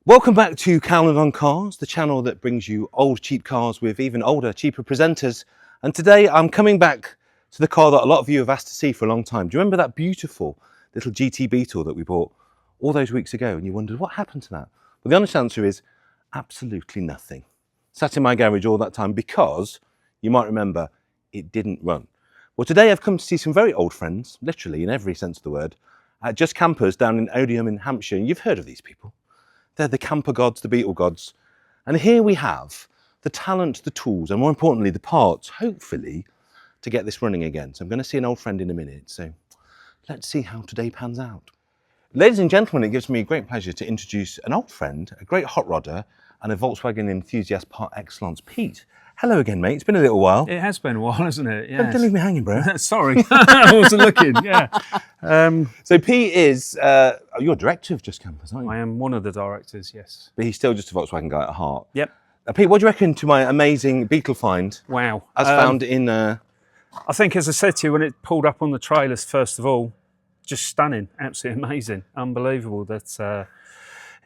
Welcome back to Cowland on Cars, the channel that brings you old cheap cars with even older, cheaper presenters. And today I'm coming back to the car that a lot of you have asked to see for a long time. Do you remember that beautiful little GT Beetle that we bought all those weeks ago and you wondered what happened to that? Well, the honest answer is absolutely nothing. Sat in my garage all that time because, you might remember, it didn't run. Well, today I've come to see some very old friends, literally in every sense of the word, at Just Kampers down in Odiham in Hampshire. And you've heard of these people. They're the camper gods, the Beetle gods. And here we have the talent, the tools, and more importantly, the parts, hopefully, to get this running again. So I'm going to see an old friend in a minute. So let's see how today pans out. Ladies and gentlemen, it gives me a great pleasure to introduce an old friend, a great hot rodder, and a Volkswagen enthusiast par excellence, Pete. Hello again, mate. It's been a little while. It has been a while, hasn't it? Yes. Don't leave me hanging, bro. Sorry, I wasn't looking. Yeah. So Pete is, you're director of Just Kampers, aren't you? I am one of the directors, yes. But he's still just a Volkswagen guy at heart. Yep. Pete, what do you reckon to my amazing Beetle find? Wow. As found in... I think, as I said to you, when it pulled up on the trailers, first of all, just stunning, absolutely amazing, unbelievable that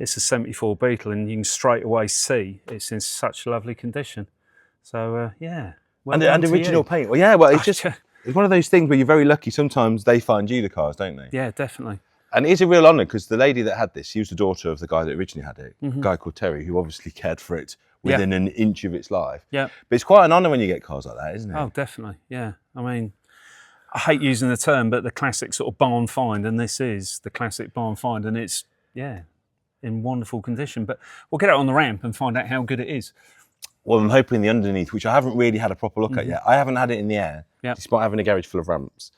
it's a 74 Beetle and you can straight away see it's in such lovely condition. So, yeah. Well, and original paint. Well, yeah, well, it's just... It's one of those things where you're very lucky. Sometimes they find you the cars, don't they? Yeah, definitely. And it is a real honour because the lady that had this, she was the daughter of the guy that originally had it, a guy called Terry, who obviously cared for it within an inch of its life. Yeah. But it's quite an honour when you get cars like that, isn't it? Oh, definitely, yeah. I mean, I hate using the term, but the classic sort of barn find, and this is the classic barn find, and it's, yeah, in wonderful condition. But we'll get it on the ramp and find out how good it is. Well, I'm hoping the underneath, which I haven't really had a proper look at yet. I haven't had it in the air, despite having a garage full of ramps.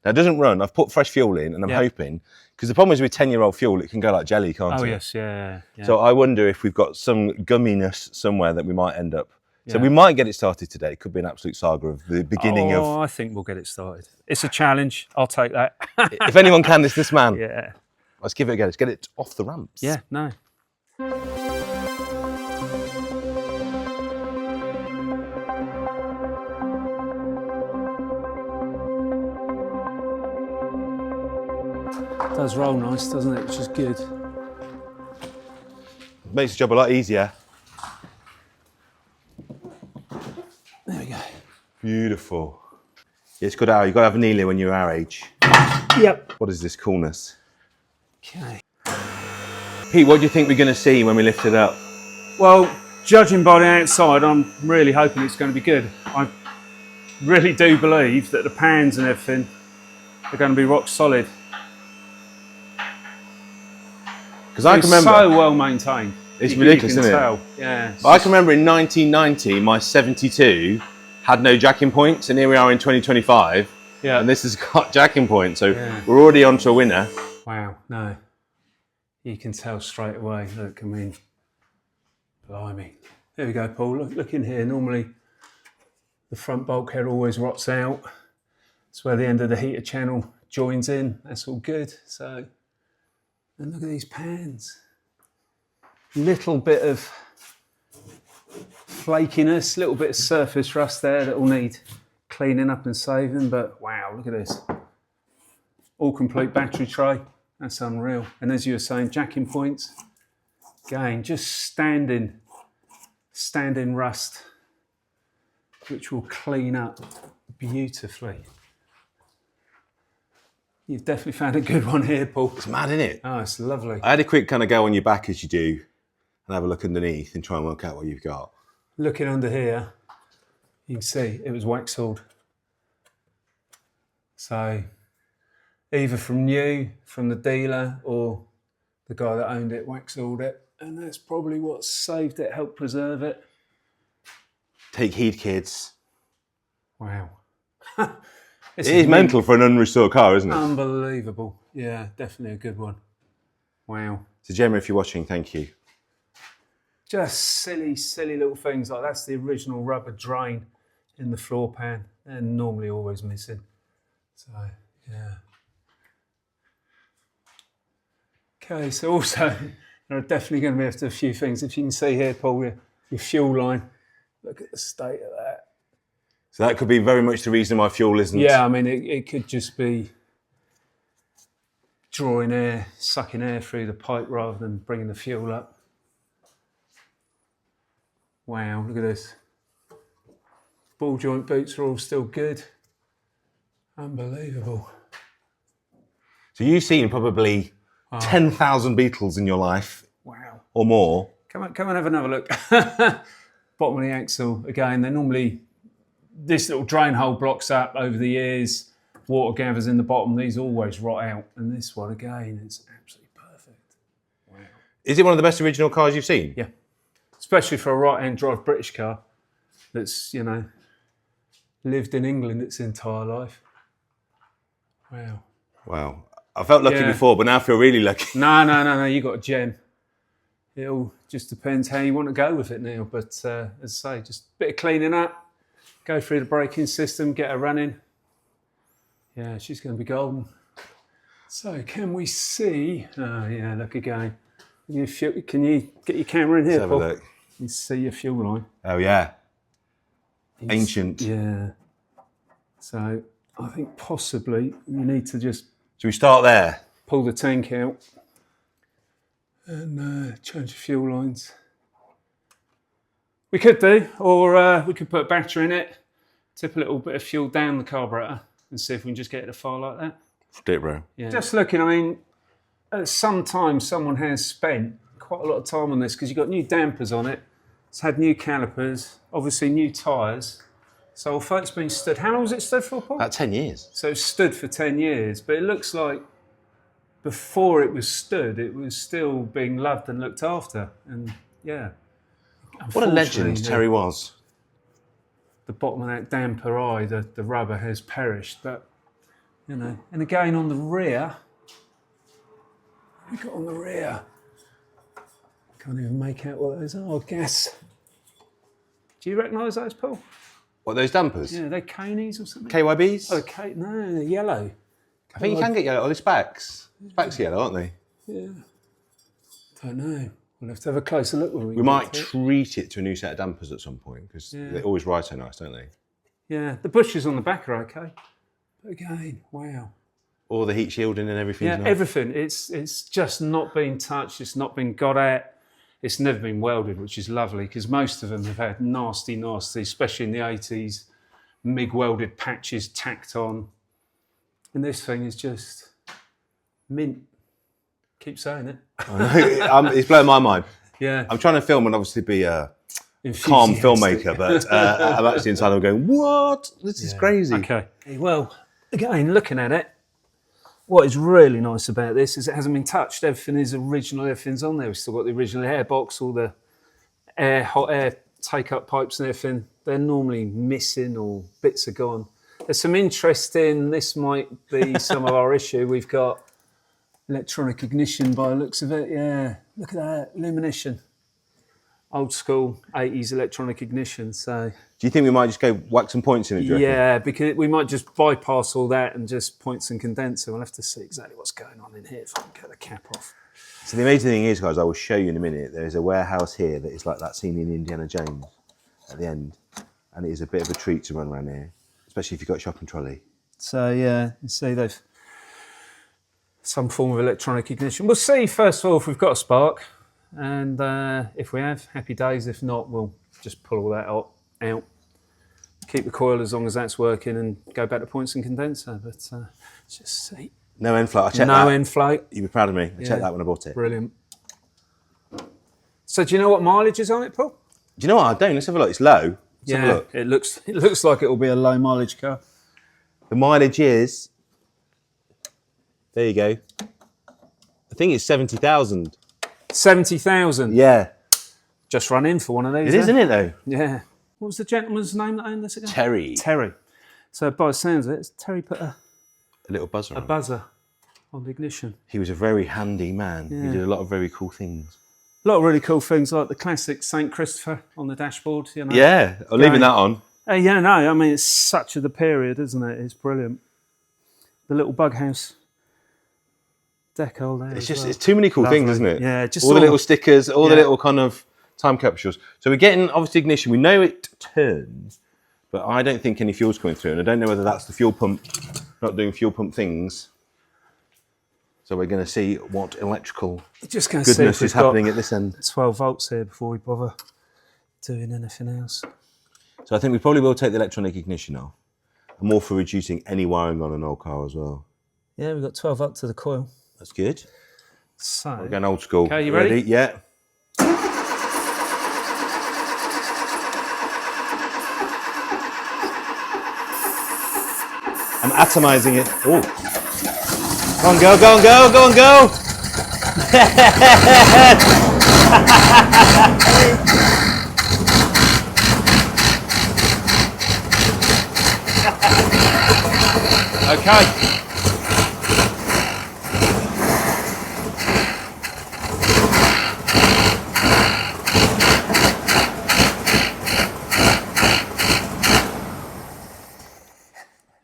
Now, it doesn't run. I've put fresh fuel in, and I'm hoping, because the problem is with 10-year-old fuel, it can go like jelly, can't it? Oh, yes, yeah. So I wonder if we've got some gumminess somewhere that we might end up. So we might get it started today. It could be an absolute saga of the beginning of... Oh, I think we'll get it started. It's a challenge. I'll take that. If anyone can, it's this man. Yeah. Let's give it a go. Let's get it off the ramps. Yeah, no. It does roll nice, doesn't it? Which is good. Makes the job a lot easier. There we go. Beautiful. Yeah, it's good hour. You've got to have an Neely when you're our age. Yep. What is this coolness? Okay. Pete, what do you think we're going to see when we lift it up? Well, judging by the outside, I'm really hoping it's going to be good. I really do believe that the pans and everything are going to be rock solid. Because I can remember, so well maintained. It's ridiculous, isn't it? Yeah. I can remember in 1990, my 72 had no jacking points, and here we are in 2025, and this has got jacking points, so we're already on to a winner. Wow, no. You can tell straight away. Look, I mean, blimey. There we go, Paul. Look in here. Normally, the front bulkhead always rots out. It's where the end of the heater channel joins in. That's all good. So, and look at these pans. Little bit of flakiness, little bit of surface rust there that will need cleaning up and saving, but wow, look at this. All complete battery tray, that's unreal. And as you were saying, jacking points, again, just standing rust, which will clean up beautifully. You've definitely found a good one here, Paul. It's mad, isn't it? Oh, it's lovely. I had a quick kind of go on your back as you do, and have a look underneath and try and work out what you've got. Looking under here, you can see it was wax sealed. So either from new, from the dealer, or the guy that owned it wax sealed it. And that's probably what saved it, helped preserve it. Take heed, kids. Wow. It is mental for an unrestored car, isn't it? Unbelievable. Yeah, definitely a good one. Wow. So Gemma, if you're watching, thank you. Just silly little things like that's the original rubber drain in the floor pan. They're normally always missing. So, yeah. Okay, so also, there are definitely going to be after a few things. If you can see here, Paul, your fuel line, look at the state of that. So that could be very much the reason why fuel isn't... Yeah, I mean, it could just be drawing air, sucking air through the pipe rather than bringing the fuel up. Wow, look at this. Ball joint boots are all still good. Unbelievable. So you've seen probably 10,000 Beetles in your life. Wow. Or more. Come and have another look. Bottom of the axle, again, they're normally, this little drain hole blocks up over the years, water gathers in the bottom, these always rot out. And this one, again, it's absolutely perfect. Wow. Is it one of the best original cars you've seen? Yeah. Especially for a right-hand drive British car that's, you know, lived in England its entire life. Wow. Wow. I felt lucky before, but now I feel really lucky. No, you got a gem. It all just depends how you want to go with it now. But as I say, just a bit of cleaning up, go through the braking system, get her running. Yeah, she's going to be golden. So can we see? Oh yeah, look again. Can you get your camera in here, Let's have Paul? a look. You see your fuel line. Oh yeah. Ancient. Yeah. So I think possibly you need to just Should we start there? pull the tank out and change the fuel lines. We could do, or we could put a battery in it, tip a little bit of fuel down the carburetor and see if we can just get it to fire like that. Do it, bro. Yeah. Just looking, I mean, sometimes someone has spent quite a lot of time on this because you've got new dampers on it, it's had new calipers, obviously new tyres. So although it's been stood, how long has it stood for, Paul? About 10 years. So it's stood for 10 years, but it looks like before it was stood, it was still being loved and looked after. And yeah. What a legend Terry was. The bottom of that damper eye, the rubber has perished, but you know. And again on the rear, what have we got on the rear? Can't even make out what those are. Oh, gas. Do you recognise those, Paul? What, those dampers? Yeah, they're Canies or something. KYBs? Oh, no, they're yellow. I think you can get yellow. Oh, the specs. Specs are yellow, aren't they? Yeah. Don't know. We'll have to have a closer look when We might treat it to a new set of dampers at some point because they always ride so nice, don't they? Yeah, the bushes on the back are okay. But again, wow. All the heat shielding and everything. Yeah, nice. everything. It's just not been touched. It's not been got at. It's never been welded, which is lovely because most of them have had nasty, especially in the 80s, MIG welded patches tacked on. And this thing is just mint. Keep saying it. It's blowing my mind. Yeah. I'm trying to film and obviously be a calm filmmaker, but I'm actually inside of going, what? This is crazy. Okay. Well, again, looking at it, what is really nice about this is it hasn't been touched. Everything is original. Everything's on there. We've still got the original airbox, all the hot air take-up pipes and everything. They're normally missing or bits are gone. There's some interesting, this might be some of our issue. We've got electronic ignition by the looks of it. Yeah, look at that, illumination. Old school 80s electronic ignition. So Do you think we might just go whack some points in it, do you reckon? yeah, because we might just bypass all that and just points and condenser. We'll have to see exactly what's going on in here if I can get the cap off. So the amazing thing is, guys, I will show you in a minute, there is a warehouse here that is like that scene in Indiana Jones at the end. And it is a bit of a treat to run around here, especially if you've got a shopping trolley. So yeah, you see they've some form of electronic ignition. We'll see first of all if we've got a spark. And if we have, happy days. If not, we'll just pull all that out. Keep the coil as long as that's working and go back to points and condenser. But let's just see. No end float. I checked that. No end float. You'd be proud of me. I checked that when I bought it. Brilliant. So do you know what mileage is on it, Paul? Do you know what? I don't. Let's have a look. It's low. Let's have a look. It looks like it will be a low mileage car. The mileage is, there you go. I think it's 70,000. 70,000. Yeah. Just run in for one of these. It is, isn't it, though? Yeah. What was the gentleman's name that owned this again? Terry. Terry. So by the sounds of it, Terry put a little buzzer on. buzzer on the ignition. He was a very handy man. Yeah. He did a lot of very cool things. A lot of really cool things like the classic St. Christopher on the dashboard. You know? Yeah, I'm leaving that on. Yeah, no, I mean, it's such of the period, isn't it? It's brilliant. The little bug house decal there. It's too many cool things, isn't it? Yeah, just all the little stickers, all the little kind of time capsules. So we're getting, obviously, ignition. We know it turns, but I don't think any fuel's coming through. And I don't know whether that's the fuel pump not doing fuel pump things. So we're going to see what electrical goodness is happening at this end. 12 volts here before we bother doing anything else. So I think we probably will take the electronic ignition off. I'm all for reducing any wiring on an old car as well. Yeah, we've got 12 up to the coil. That's good. So, We're going old school. Okay, you ready? Yeah. I'm atomizing it. Oh. Go on, go, go on, go, go on, go. Okay.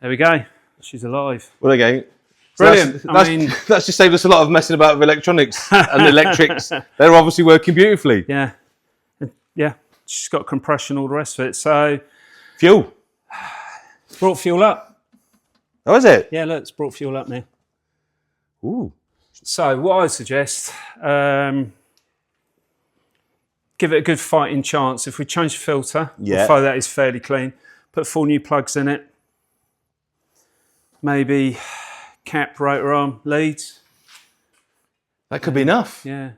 There we go. She's alive. Well, there you go. Brilliant. That's just saved us a lot of messing about with electronics and electrics. They're obviously working beautifully. Yeah. Yeah. She's got compression, all the rest of it. So, Fuel. brought fuel up. Oh, is it? Yeah, look, it's brought fuel up now. Ooh. So, what I suggest, give it a good fighting chance. If we change the filter, although that is fairly clean, put 4 new plugs in it. Maybe cap, rotor arm, leads. That could be enough. Yeah.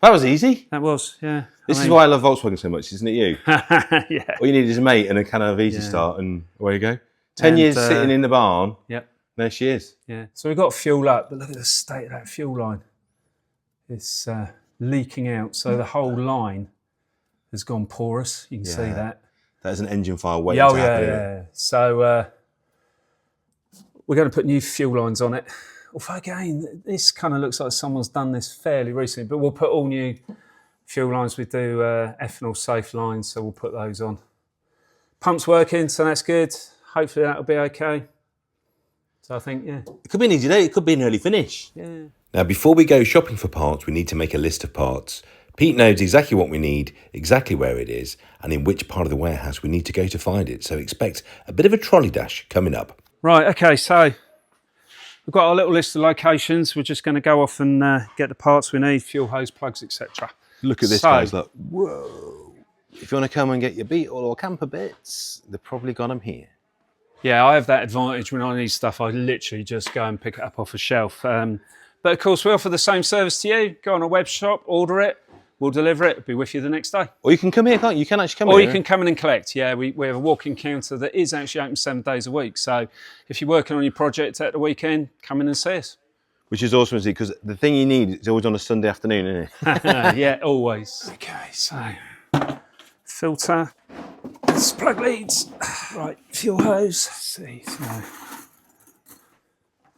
That was easy. That was, yeah. This is why I love Volkswagen so much, isn't it you? Yeah. All you need is a mate and a kind of easy start and away you go. 10 years sitting in the barn. Yep. There she is. Yeah. So we've got fuel up, but look at the state of that fuel line. It's leaking out. So the whole line has gone porous. You can see that. That is an engine fire waiting to happen. Yeah. So we're going to put new fuel lines on it. Although again, this kind of looks like someone's done this fairly recently, but we'll put all new fuel lines. We do ethanol safe lines, so we'll put those on. Pump's working, so that's good. Hopefully that'll be okay. So I think, yeah. It could be an easy day, it could be an early finish. Yeah. Now, before we go shopping for parts, we need to make a list of parts. Pete knows exactly what we need, exactly where it is, and in which part of the warehouse we need to go to find it. So expect a bit of a trolley dash coming up. Right, okay, so we've got our little list of locations. We're just going to go off and get the parts we need, fuel hose, plugs, etc. Look at this, guys, look. Whoa. If you want to come and get your Beetle or camper bits, they've probably got them here. Yeah, I have that advantage when I need stuff. I literally just go and pick it up off a shelf. But of course, we offer the same service to you. Go on a web shop, order it, we'll deliver it, it'll be with you the next day. Or you can come here, can't you? You can actually come here. Or here. you can come in and collect. Yeah, we have a walk-in counter that is actually open 7 days a week. So if you're working on your project at the weekend, come in and see us. Which is awesome, isn't it? Because the thing you need is always on a Sunday afternoon, isn't it? Yeah, always. Okay, so filter, plug leads, right, fuel hose. Let's see,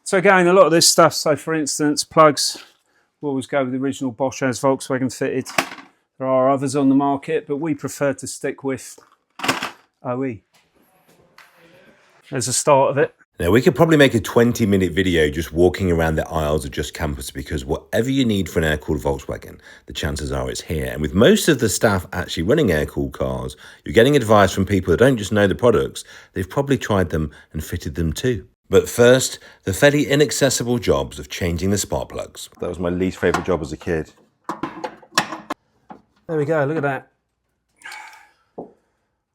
so again, a lot of this stuff, so for instance, plugs, we'll always go with the original Bosch as Volkswagen fitted. There are others on the market, but we prefer to stick with OE. There's the start of it. Now, we could probably make a 20-minute video just walking around the aisles of Just Kampers, because whatever you need for an air-cooled Volkswagen, the chances are it's here. And with most of the staff actually running air-cooled cars, you're getting advice from people that don't just know the products, they've probably tried them and fitted them too. But first, the fairly inaccessible jobs of changing the spark plugs. That was my least favourite job as a kid. There we go, look at that.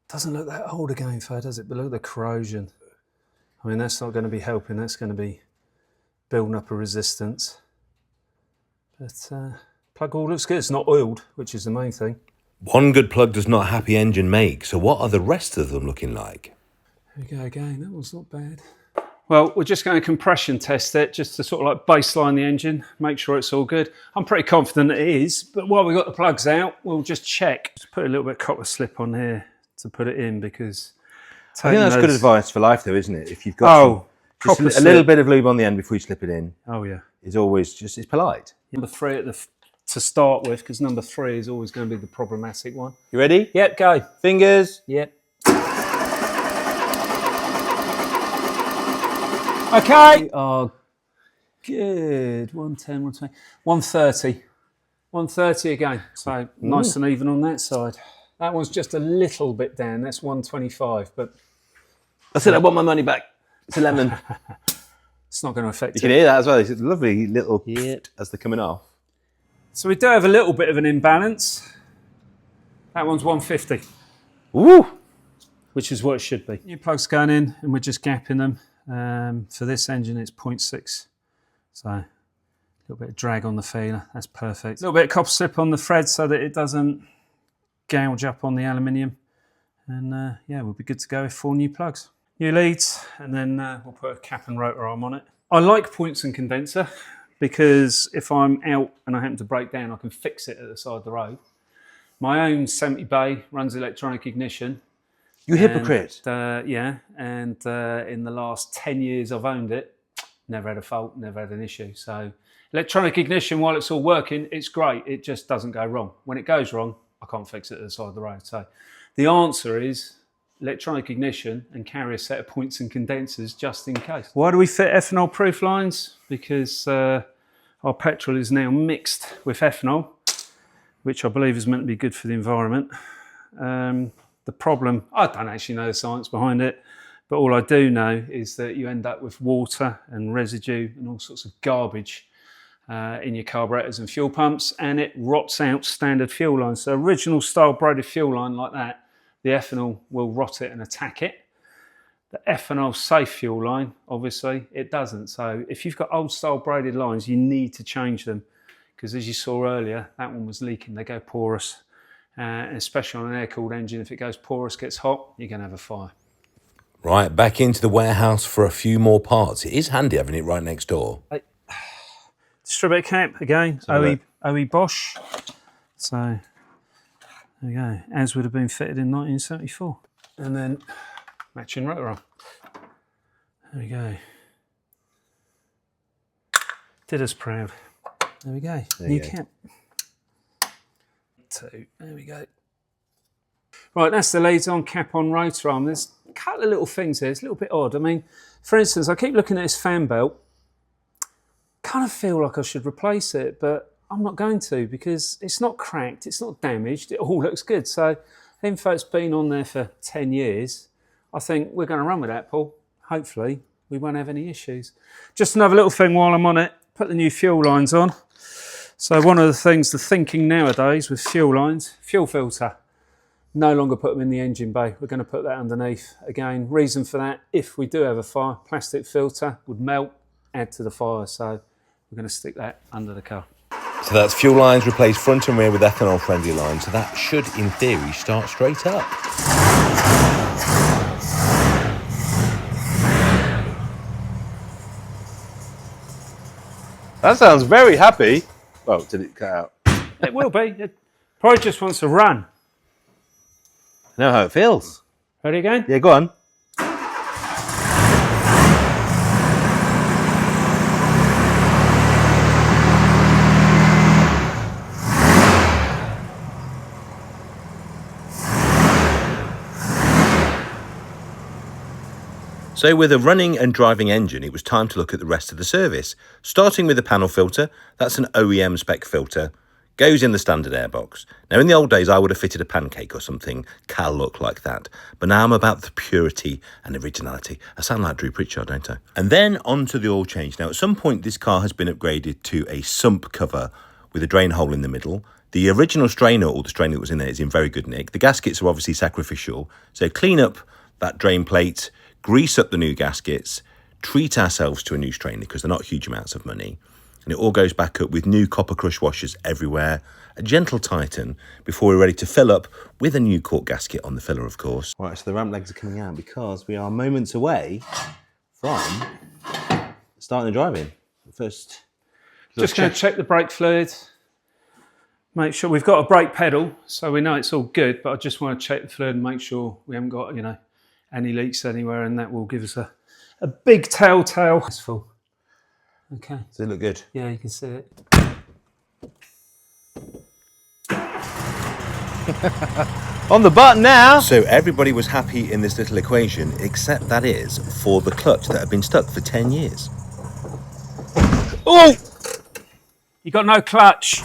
Doesn't look that old again, though, does it? But look at the corrosion. I mean, that's not going to be helping. That's going to be building up a resistance. But plug all looks good. It's not oiled, which is the main thing. One good plug does not a happy engine make. So what are the rest of them looking like? There we go again. That one's not bad. Well, we're just going to compression test it, just to sort of like baseline the engine, make sure it's all good. I'm pretty confident it is, but while we've got the plugs out, we'll just check. Just put a little bit of copper slip on here to put it in, because I think that's good advice for life, though, isn't it? If you've got just a little bit of lube on the end before you slip it in. Oh yeah, is always just, it's polite. Number 3 to start with, because number 3 is always going to be the problematic one. You ready? Yep, go. Fingers. Yep. Okay. We are good. 110, 120, 130. 130 again. So nice and even on that side. That one's just a little bit down. That's 125, but I said I want my money back. It's a lemon. It's not going to affect you can hear that as well. It's a lovely little as they're coming off. So we do have a little bit of an imbalance. That one's 150. Ooh! Which is what it should be. New plugs going in and we're just gapping them. For this engine it's 0.6. So a little bit of drag on the feeler, that's perfect. A little bit of copper slip on the thread so that it doesn't gouge up on the aluminium. And yeah, we'll be good to go with 4 new plugs. New leads, and then we'll put a cap and rotor arm on it. I like points and condenser because if I'm out and I happen to break down, I can fix it at the side of the road. My own 70 bay runs electronic ignition. You hypocrite. Yeah, and in the last 10 years I've owned it, never had a fault, never had an issue. So electronic ignition, while it's all working, it's great. It just doesn't go wrong. When it goes wrong, I can't fix it at the side of the road. So the answer is electronic ignition and carry a set of points and condensers just in case. Why do we fit ethanol proof lines? Because our petrol is now mixed with ethanol, which I believe is meant to be good for the environment. The problem, I don't actually know the science behind it, but all I do know is that you end up with water and residue and all sorts of garbage in your carburetors and fuel pumps, and it rots out standard fuel lines. So original style braided fuel line like that, the ethanol will rot it and attack it. The ethanol safe fuel line, obviously, it doesn't. So if you've got old style braided lines, you need to change them, because as you saw earlier, that one was leaking, they go porous. And especially on an air-cooled engine, if it goes porous, gets hot, you're going to have a fire. Right, back into the warehouse for a few more parts. It is handy having it right next door. Distributor cap, again, OE Bosch. So, there we go, as would have been fitted in 1974. And then, matching rotor arm. There we go. Did us proud. There we go, new cap. There we go. Right, that's the leads on, cap on, rotor arm. There's a couple of little things there. It's a little bit odd. I mean, for instance, I keep looking at this fan belt. Kind of feel like I should replace it, but I'm not going to, because it's not cracked, it's not damaged, it all looks good. So, even though it's been on there for 10 years, I think we're going to run with that, Paul. Hopefully, we won't have any issues. Just another little thing while I'm on it, put the new fuel lines on. So one of the things, the thinking nowadays with fuel lines, fuel filter, no longer put them in the engine bay. We're going to put that underneath. Again, reason for that, if we do have a fire, plastic filter would melt, add to the fire. So we're going to stick that under the car. So that's fuel lines replace front and rear with ethanol friendly lines. So that should, in theory, start straight up. That sounds very happy. Well, did it cut out? It will be. It probably just wants to run. I know how it feels. Ready again? Yeah, go on. So with a running and driving engine, it was time to look at the rest of the service. Starting with the panel filter, that's an OEM spec filter, goes in the standard airbox. Now in the old days I would have fitted a pancake or something Cal look like that, but now I'm about the purity and originality. I sound like Drew Pritchard, don't I? And then on to the oil change. Now at some point this car has been upgraded to a sump cover with a drain hole in the middle. The original strainer, or the strainer that was in there, is in very good nick. The gaskets are obviously sacrificial, so clean up that drain plate, grease up the new gaskets, treat ourselves to a new strainer because they're not huge amounts of money. And it all goes back up with new copper crush washers everywhere, a gentle tighten before we're ready to fill up with a new cork gasket on the filler, of course. Right, so the ramp legs are coming out because we are moments away from starting the driving. First, just going to check the brake fluid. Make sure we've got a brake pedal, so we know it's all good, but I just want to check the fluid and make sure we haven't got, any leaks anywhere, and that will give us a big telltale. It's full. Okay. Does it look good? Yeah, you can see it. On the button now! So everybody was happy in this little equation, except that is for the clutch that had been stuck for 10 years. Oh! You got no clutch.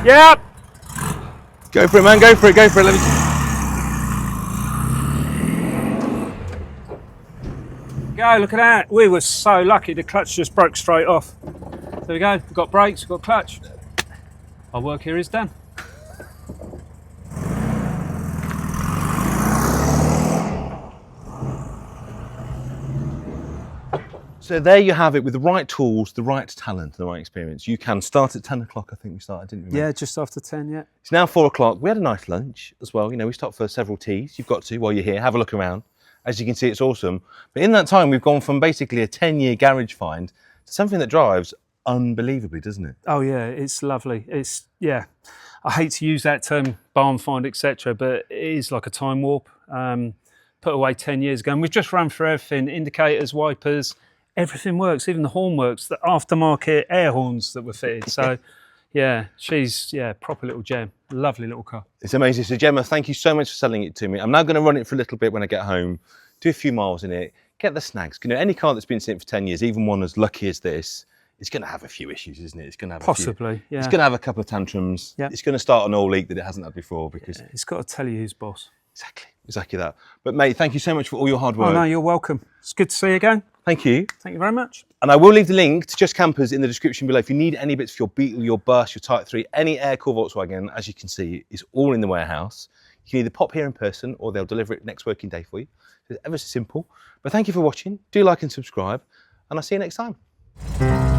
Yep. Go for it, man. Go for it. Go for it. Let me... go, look at that. We were so lucky, the clutch just broke straight off. There we go, we've got brakes, we've got clutch. Our work here is done. So there you have it. With the right tools, the right talent, the right experience, you can start at 10 o'clock. I think we started, didn't we? Yeah, just after 10, yeah. It's now 4 o'clock. We had a nice lunch as well. You know, we stopped for several teas. You've got to, while you're here, have a look around. As you can see, it's awesome. But in that time, we've gone from basically a 10-year garage find to something that drives unbelievably, doesn't it? Oh yeah, it's lovely. It's, yeah, I hate to use that term, Barnfind, etc., but it is like a time warp. Put away 10 years ago, and we've just run through everything, indicators, wipers, everything works, even the horn works, the aftermarket air horns that were fitted. So yeah, she's, yeah, proper little gem. Lovely little car. It's amazing. So Gemma, thank you so much for selling it to me. I'm now going to run it for a little bit when I get home, do a few miles in it, get the snags. You know, any car that's been sitting for 10 years, even one as lucky as this, it's going to have a few issues, isn't it? It's going to have possibly, yeah. It's going to have a couple of tantrums. Yep. It's going to start an oil leak that it hasn't had before because It's got to tell you who's boss. Exactly that. But mate, thank you so much for all your hard work. Oh no, you're welcome. It's good to see you again. Thank you. Thank you very much. And I will leave the link to Just Kampers in the description below. If you need any bits for your Beetle, your Bosch, your Type 3, any air-cooled Volkswagen, as you can see, is all in the warehouse. You can either pop here in person or they'll deliver it next working day for you. It's ever so simple. But thank you for watching. Do like and subscribe, and I'll see you next time.